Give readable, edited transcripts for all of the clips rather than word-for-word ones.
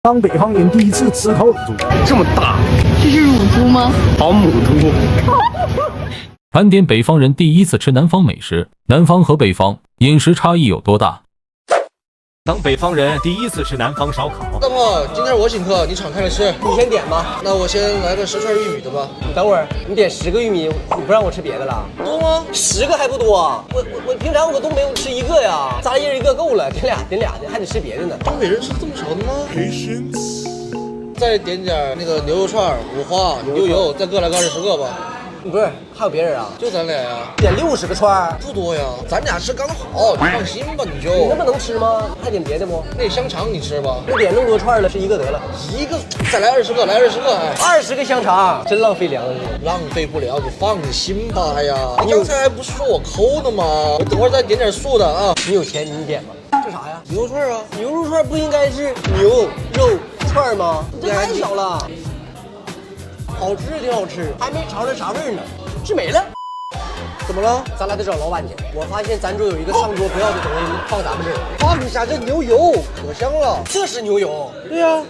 当北方人第一次吃烤乳猪，这么大，这是乳猪吗？好母猪。盘点北方人第一次吃南方美食，南方和北方饮食差异有多大？当北方人第一次吃南方烧烤，大炮，今天我请客，你敞开了吃。你先点吧。那我先来个10串玉米的吧。你等会儿，你点10个玉米，你不让我吃别的了？多吗？10个还不多。我平常我都没有吃1个呀，咱一人1个够了，点俩的，还得吃别的呢。东北人吃这么少的吗？再点点那个牛肉串、五花、牛油，再各来个20个吧。不是，还有别人啊？就咱俩呀。点60个串，不多呀，咱俩吃刚好，你放心吧，你就。你那么能吃吗？还点别的不？那香肠你吃吧。我点那么多串了，吃1个得了。1个，再来20个，来20个。哎，20个香肠，真浪费粮食。浪费不了，你放心吧。哎呀，你刚才还不是说我抠的吗？我等会儿再点点素的啊。你有钱你点吧。这啥呀？牛肉串啊。牛肉串不应该是牛肉串吗？这太小了。好吃挺好吃，还没尝着啥味儿呢，吃没了。怎么了？咱俩得找老板去。我发现咱桌有一个上桌不要的东西，放咱们这儿。放一下这牛油，可香了。这是牛油？对呀。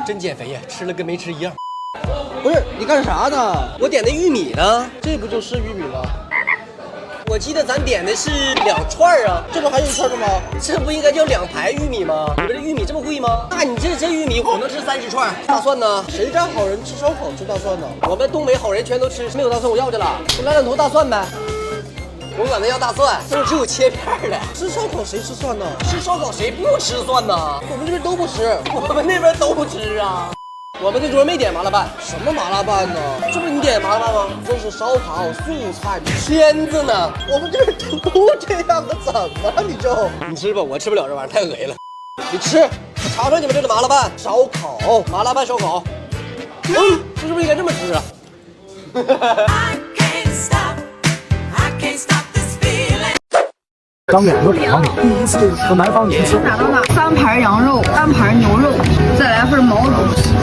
真减肥呀，吃了跟没吃一样。不是，你干啥呢？我点的玉米呢？这不就是玉米吗？我记得咱点的是2串啊，这不还有1串的吗？这不应该叫2排玉米吗？你这玉米这么贵吗？那你这玉米我能吃30串，大蒜呢？谁家好人吃烧烤吃大蒜呢？我们东北好人全都吃，没有大蒜我要去了，我来2头大蒜呗。我管他要大蒜，这只有切片的。吃烧烤谁吃蒜呢？吃烧烤谁不吃蒜呢？我们这边都不吃，我们那边都不吃啊。我们这桌没点麻辣拌，什么麻辣拌呢？这不是你点的麻辣拌吗？这是烧烤素菜，签子呢？我们这边都这样的，怎么了你就？你吃吧，我吃不了这玩意儿，太恶心了。你吃，尝尝你们这个麻辣拌烧烤，麻辣拌烧烤，这是不是应该这么吃啊？当2个北方人第一次和南方人吃火锅， 3盘羊肉，3盘牛肉，再来份毛肚，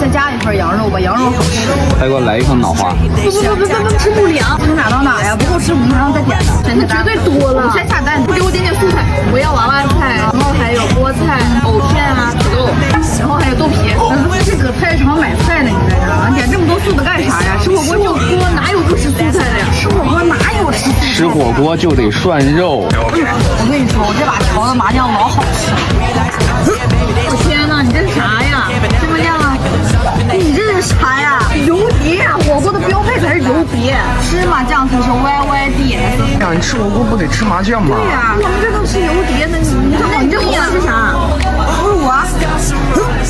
再加1份羊肉吧，羊肉好吃。还给我来一份脑花。不，吃不了，从哪到哪呀？不够吃5盘再点的，真的绝对多了。先下蛋，给我点素菜，我要娃娃菜，然后还有菠菜、藕片啊、土豆，然后还有豆皮。这搁菜市场买菜呢，你在这儿点这么多素的干啥呀？吃火锅就锅哪有不吃素菜的呀？吃火锅哪有吃素菜？吃火锅就得涮肉。我跟你说，我这把调的麻酱老好吃了。我天哪，你这是啥呀？芝麻酱啊？你这是啥呀？油碟啊！火锅的标配才是油碟，芝麻酱才是 YYDS。呀，你吃火锅不得吃麻酱吗？对呀，我们这都吃油碟呢。你这火锅是啥？不是我。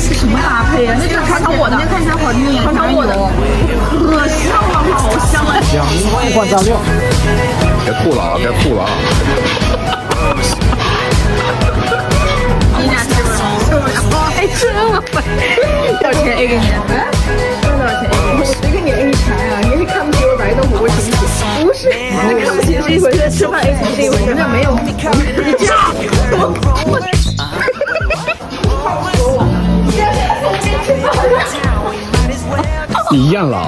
这什么搭配呀？那就是尝尝我的，你看起来好腻，尝尝我的，可香了，好香啊！香不换蘸料。别吐了啊！别吐了啊！你俩吃不了，吃不了，还吃了，多少钱 A 给你？多少钱？我谁给你 A 钱呀？你是看不起我白豆火锅请不起？不是，看不起是一回事，吃饭 A 钱是一回事。那没有，你这样，你咽了。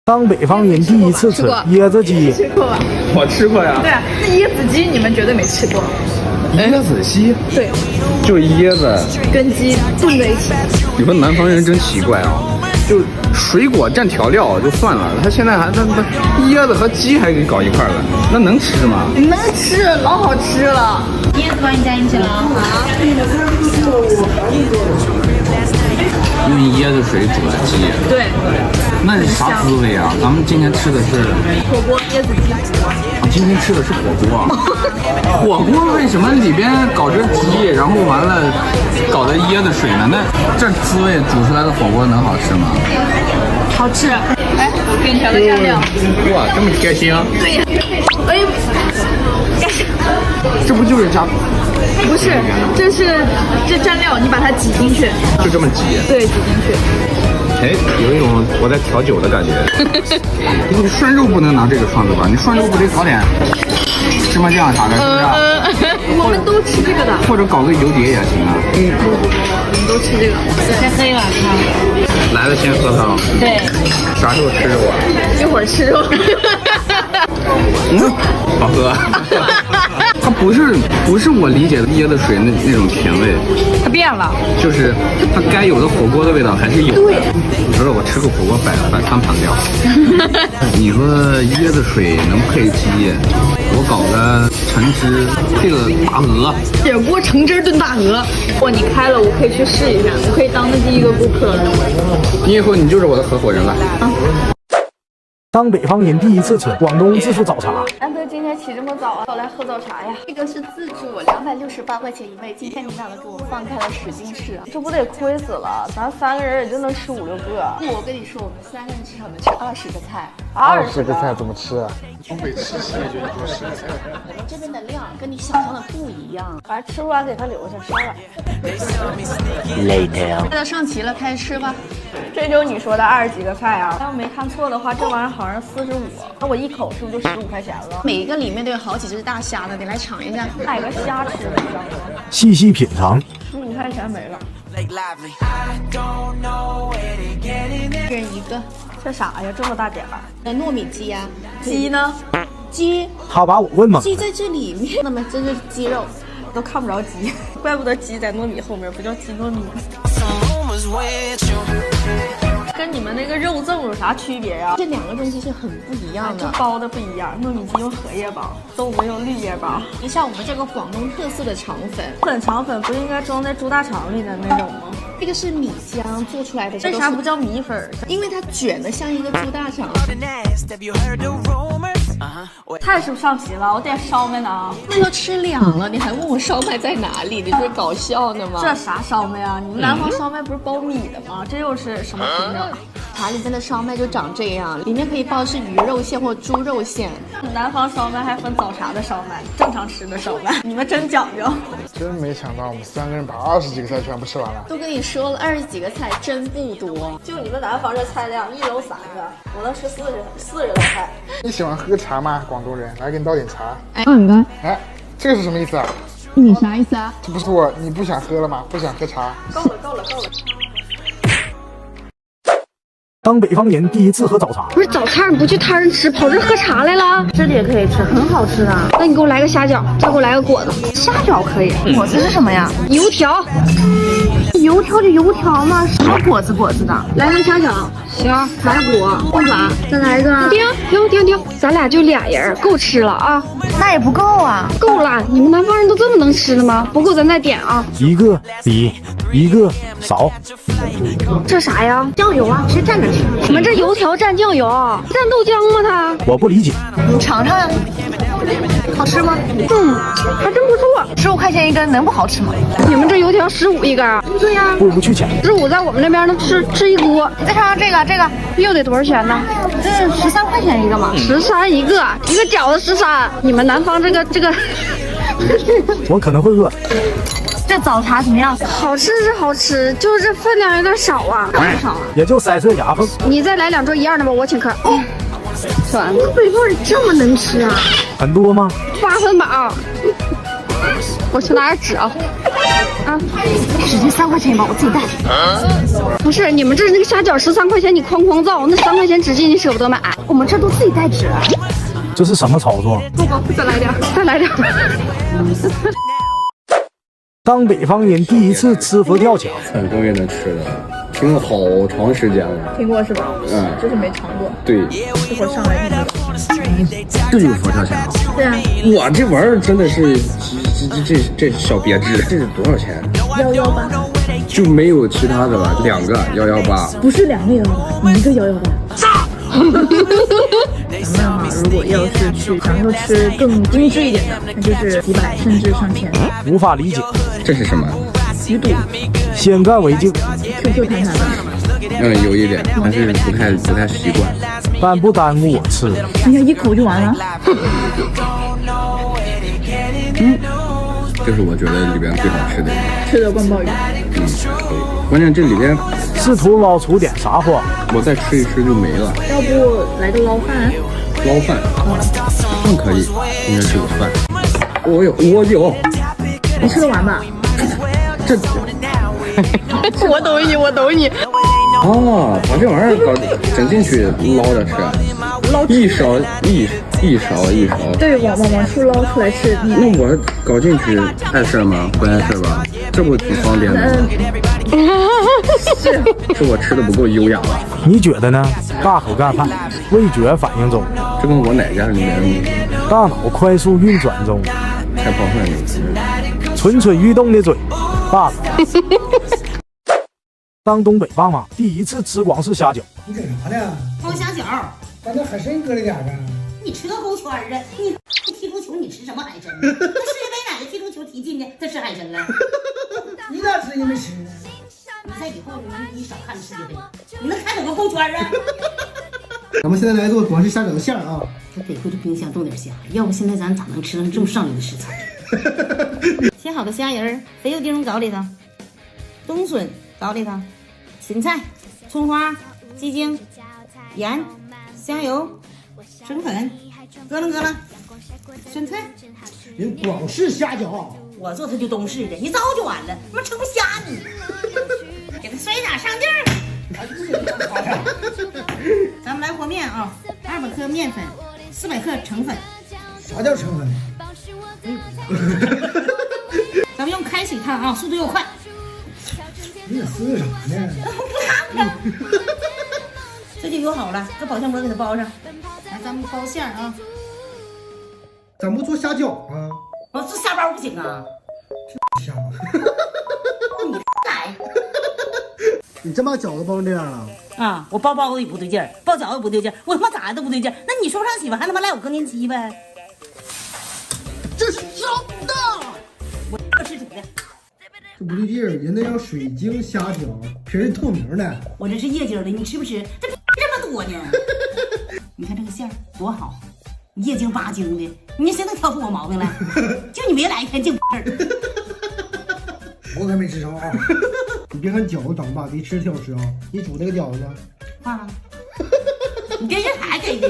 当北方人第一次吃椰子鸡，吃过吧？我吃过呀。对啊，那椰子鸡你们绝对没吃过。椰子鸡？对，就椰子跟鸡炖在一起。你说南方人真奇怪啊！就水果蘸调料就算了，他现在还椰子和鸡还给搞一块了，那能吃吗？能吃，老好吃了。椰子帮你加进去了，好。用椰子水煮的鸡，对，那是啥滋味啊？咱们今天吃的是火锅椰子鸡。今天吃的是火锅啊。火锅为什么里边搞着鸡，然后完了搞的椰子水呢？那这滋味煮出来的火锅能好吃吗？好吃。哎，给你调个蘸料。哇，这么贴心啊！对呀。哎呦，这不就是加？不是，这蘸料，你把它挤进去，就这么挤？对，挤进去。哎，有一种我在调酒的感觉。你涮肉不能拿这个涮子吧？你涮肉不得搞点芝麻酱啥的，是不是？我们都吃这个的，或者搞个油碟也行啊。我们都吃这个。太黑了，汤。来了先喝汤。对。啥时候吃肉啊？一会儿吃肉。好喝。它不是我理解的椰子水那种甜味，它变了。就是它该有的火锅的味道还是有的。你说我吃个火锅把汤盘掉。你说椰子水能配鸡，我搞个橙汁配个大鹅，铁锅橙汁炖大鹅。哇，你开了，我可以去试一下，我可以当那第一个顾客。你以后你就是我的合伙人了。当北方人第一次吃广东自助早茶，安哥今天起这么早啊，要来喝早茶呀？这个是自助，268块钱一位。今天领导都给我放开了，使劲吃啊！这不得亏死了，咱3个人也就能吃5、6个。我跟你说，我们3个人吃，我们吃20个菜。20个菜怎么吃啊？东北吃10个就10个菜。我们这边的量跟你想象的不一样。反正吃不完给他留下吃了。现在上齐了，开始吃吧。这就是你说的20几个菜啊？要没看错的话，这玩意儿好像45，那我一口是不是就15块钱了？每一个里面都有好几只大虾呢，得来尝一下。买个虾吃，你知道吗？细细品尝。15块钱没了。一人一个。这啥呀？这么大点儿？糯米鸡呀、鸡呢？鸡，他把我问懵了。鸡在这里面，那么这是鸡肉，都看不着鸡，怪不得鸡在糯米后面，不叫鸡糯米。跟你们那个肉粽有啥区别呀？这2个东西是很不一样的。这包的不一样，糯米鸡用荷叶包，粽子用绿叶包。就像我们这个广东特色的肠粉，肠粉不应该装在猪大肠里的那种吗？这个是米浆做出来的。为啥不叫米粉？因为它卷的像一个猪大肠。菜是不是上齐了？我点烧麦呢。那都吃2了，你还问我烧麦在哪里？你是搞笑呢吗？这啥烧麦啊？你们南方烧麦不是包米的吗？这又是什么品种？茶里边的烧麦就长这样，里面可以包的是鱼肉馅或猪肉馅。南方烧麦还分早茶的烧麦，正常吃的烧麦，你们真讲究。真没想到我们3个人把20几个菜全部吃完了。都跟你说了，20几个菜真不多。就你们南方这菜量，1楼3个，我能吃40道菜。你喜欢喝茶吗？广东人，来给你倒点茶。应该。哎，这个是什么意思啊？你啥意思啊？这不是我，你不想喝了吗？不想喝茶？够了。当北方人第一次喝早茶，不是早餐不去摊上吃，跑这喝茶来了？这里也可以吃，很好吃的。那你给我来个虾饺，再给我来个果子。虾饺可以，果子是什么呀？油条。油条就油条嘛，什么果子的？来个虾饺，行，排骨，凤爪，再来一个。停，咱俩就2人，够吃了啊。那也不够啊。够了，你们南方人都这么能吃的吗？不够咱再点啊。一个比一个少。这啥呀？酱油啊，谁蘸着吃？你们这油条蘸酱油，蘸豆浆吗？我不理解。你尝尝呀，好吃吗？还真不错。15块钱一根，能不好吃吗？你们这油条15一根？对呀，不去钱。15在我们那边能吃一锅。再尝尝这个又得多少钱呢？这13块钱一个嘛。13一个饺子13。你们南方这个。我可能会饿。这早茶怎么样？好吃是好吃，就是这分量有点少啊。多少啊？也就塞这牙缝。你再来2桌一样的吧，我请客。吃完了。北方人这么能吃啊？很多吗？8分饱。我去拿点纸啊。纸巾3块钱一包，我自己带。不是，你们这那个虾饺13块钱，你哐造，那3块钱纸巾你舍不得买？我们这都自己带纸。这是什么操作？再来点。当北方人第一次吃佛跳墙，很多人能吃的，听了好长时间了。听过是吧？就是没尝过。对，一会儿上来听。这就是佛跳墙。对啊。哇，这玩意儿真的是这小别致，这是多少钱？118。就没有其他的了，2个118。不是2个118，一个118。咱们如果要是去想要吃更精致一点的，那就是几百甚至上千。无法理解。这是什么？鱼肚。先干为敬。QQ 弹的。有一点，但是不太习惯。但不耽误我吃。哎呀，一口就完了。这是我觉得里边最好吃的。吃的灌鲍鱼。关键这里边试图捞出点啥货，我再吃一吃就没了。要不来个捞饭？捞饭，可以，应该是个饭。我有。你吃得完吧？这，我懂你。哦，把这玩意儿整进去捞着吃。捞一勺。对，往出捞出来吃。那我搞进去碍事吗？不碍事吧？这不挺方便的吗？是我吃的不够优雅了。你觉得呢？大口干饭，味觉反应中，这跟我哪家里面大脑快速运转中，开泡饭有蠢蠢欲动的嘴，大脑。当东北爸妈第一次吃广式虾饺，你整啥呢？包虾饺，把那海参搁里点呗。你吃个勾圈啊？你踢足球，你吃什么海参？那世界杯哪个踢足球踢进去，他吃海参了？你咋吃也没吃呢？你在以后你少看世界杯，你能看懂个勾圈啊？咱们现在来做广式虾饺的馅儿啊！得回去冰箱冻点虾，要不现在咱咋能吃上这么上瘾的食材？切好的虾仁儿，肥油丁搞里头，冬笋搞里头，芹菜、葱花、鸡精、盐、香油、生粉，咯楞，酸菜。人广式虾饺，我做它就东式的，你早就完了，他妈吃不下你。给它塞点上劲儿。咱们来和面啊，200克面粉，400克橙粉。啥叫橙粉？咱们用开水烫啊，速度又快。你俩撕啥呢？这就有好了，搁保鲜膜给它包上。来，咱们包馅儿啊。咱不做虾饺啊？我做虾包不行啊。虾包。你来。你真把饺子包成这样了？啊，我包的也不对劲儿，包饺子也不对劲儿，我他妈咋的都不对劲儿。那你说不上媳妇还他妈赖我更年期呗？这是真的。我吃土的。这不对劲儿，人家要水晶虾饺，皮是透明的。我这是液晶的，你吃不吃？这这么多呢？你看这个馅儿多好，液晶8晶的，你谁能挑出我毛病来？就你没来一天净事儿。我可没吃着啊！你别看饺子长大，别吃挺好吃啊！你煮那个饺子呢？啊，你跟人还给的？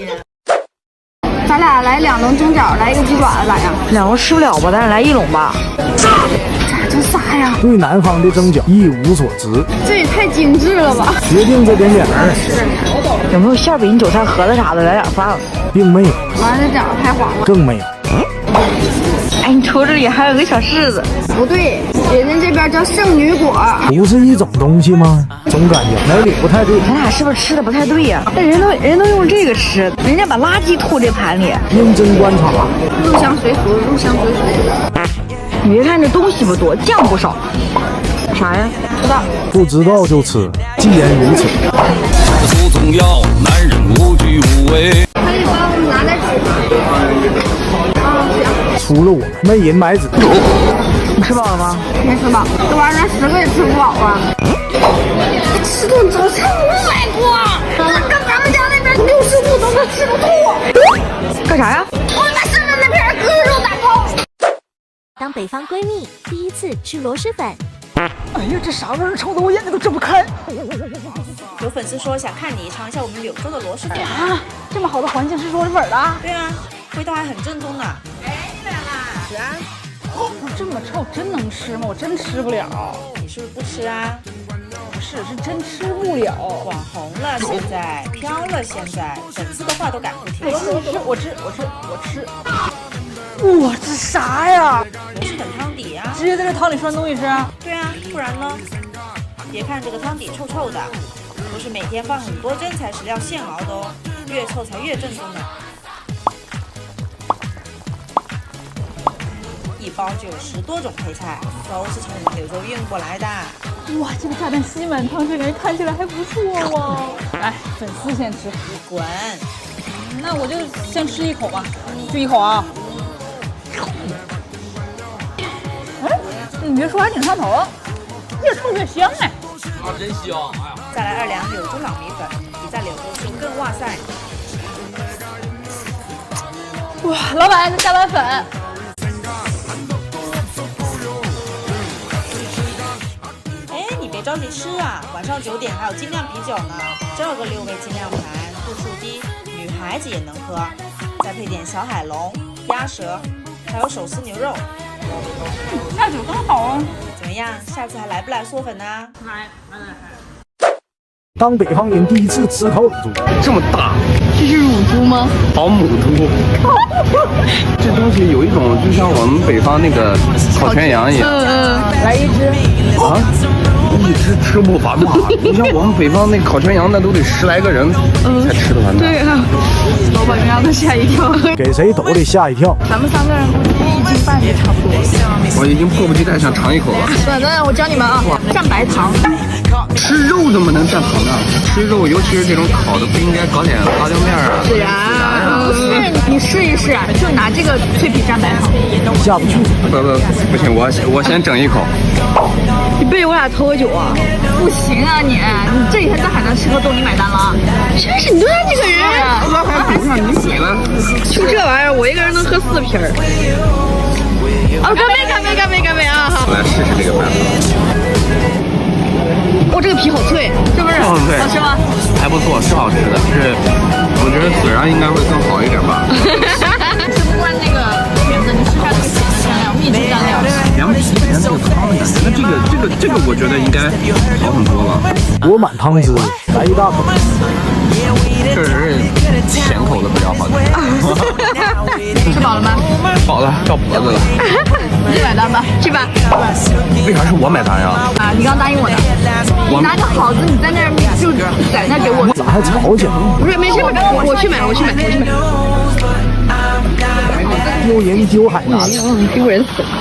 咱俩来2笼蒸饺，来1个鸡爪子咋样？2笼吃不了吧，咱俩来1笼吧。咋就仨呀？对南方的蒸饺一无所知，这也太精致了吧！决定这点儿，有没有馅饼、韭菜盒子啥的？来点饭，并没有。完了，这饺子太黄了，更没有。哎，你瞅这里还有个小柿子，不对，人家这边叫圣女果，不是一种东西吗？总感觉哪里不太对。咱俩是不是吃的不太对呀？那人都用这个吃，人家把垃圾吐这盘里。认真观察，入乡随俗，入乡随俗。你别看这东西不多，酱不少。啥呀？不知道。不知道就吃。既然如此，不重要，男人无惧无畏。可以帮我们拿点纸吗？除了我没人买纸。你吃饱了吗？没吃饱，这玩意儿10个也吃不饱啊！吃顿早餐500多，跟咱们家那边65都能吃不吐。干啥呀？我把剩的那片鸽子肉打包。当北方闺蜜第一次吃螺蛳粉。哎呀，这啥味儿，臭的我眼睛都睁不开。有粉丝说想看你尝一下我们柳州的螺蛳粉啊，这么好的环境吃螺蛳粉的？对啊，味道还很正宗呢。哎，你来啦！是啊。这么臭，真能吃吗？我真吃不了。你是不是不吃啊？不是，是真吃不了。网红了，现在飘了，现在粉丝的话都敢不听。我吃。哇，这啥呀？螺蛳粉汤底啊！直接在这汤里涮东西吃？对啊，不然呢？别看这个汤底臭臭的，都是每天放很多真材实料现熬的哦，越臭才越正宗呢。一包就有10多种配菜，都是从我们柳州运过来的。哇，这个炸蛋西满汤这个人看起来还不错哦。来，粉丝先吃。你滚！那我就先吃1口吧，就1口啊。哎，你别说还挺上头，越臭越香哎。啊，真香！哎呀，再来2两柳州老米粉，比在柳州吃更哇塞。哇，老板再加碗粉。别着急吃啊，晚上9点还有精酿啤酒呢。这个6味精酿盘度数低，女孩子也能喝。再配点小海龙、鸭舌，还有手撕牛肉。下酒更好啊！怎么样？下次还来不来嗦粉呢？来。当北方人第一次吃烤乳猪，这么大，这是乳猪吗？烤母猪。这东西有一种就像我们北方那个烤全羊一样。来一只。啊？一只吃不完吧？你像我们北方那烤全羊，那都得10来个人才吃得完的。对啊，我把人家都吓一跳。给谁都得吓一跳。咱们3个人1斤半也差不多。我已经迫不及待想尝一口了。等，我教你们啊，蘸白糖。吃肉怎么能蘸糖呢？吃肉，尤其是这种烤的，不应该搞点辣椒面啊？孜然啊？不是，你试一试，就拿这个脆皮蘸白糖。下不去。不行，我先整一口。你背我俩偷个酒啊？不行啊你这几天在海南吃个豆，你买单了啊？真是你对这个人，我还补上你嘴了。就这玩意儿，我一个人能喝4瓶儿。哦，干杯啊！我来试试这个办法。哇，这个皮好脆，是不是？好吃吗？还不错，是好吃的，是我觉得孜然应该会更好一点吧。吃不惯那个甜的，你试下这个咸的蘸料，秘制蘸料。凉皮甜这个汤的感觉，那这个我觉得应该好很多了。我满汤汁，来一大口。确实是咸口的比较好吃。吃饱了吗？饱了，到脖子了。你买单吧，去吧。为啥是我买单呀？啊，你刚答应我的。你拿个好子，你在那儿就在那给我。咋还吵起来？不是，没事，我去买。丢人丢海南，丢人死了。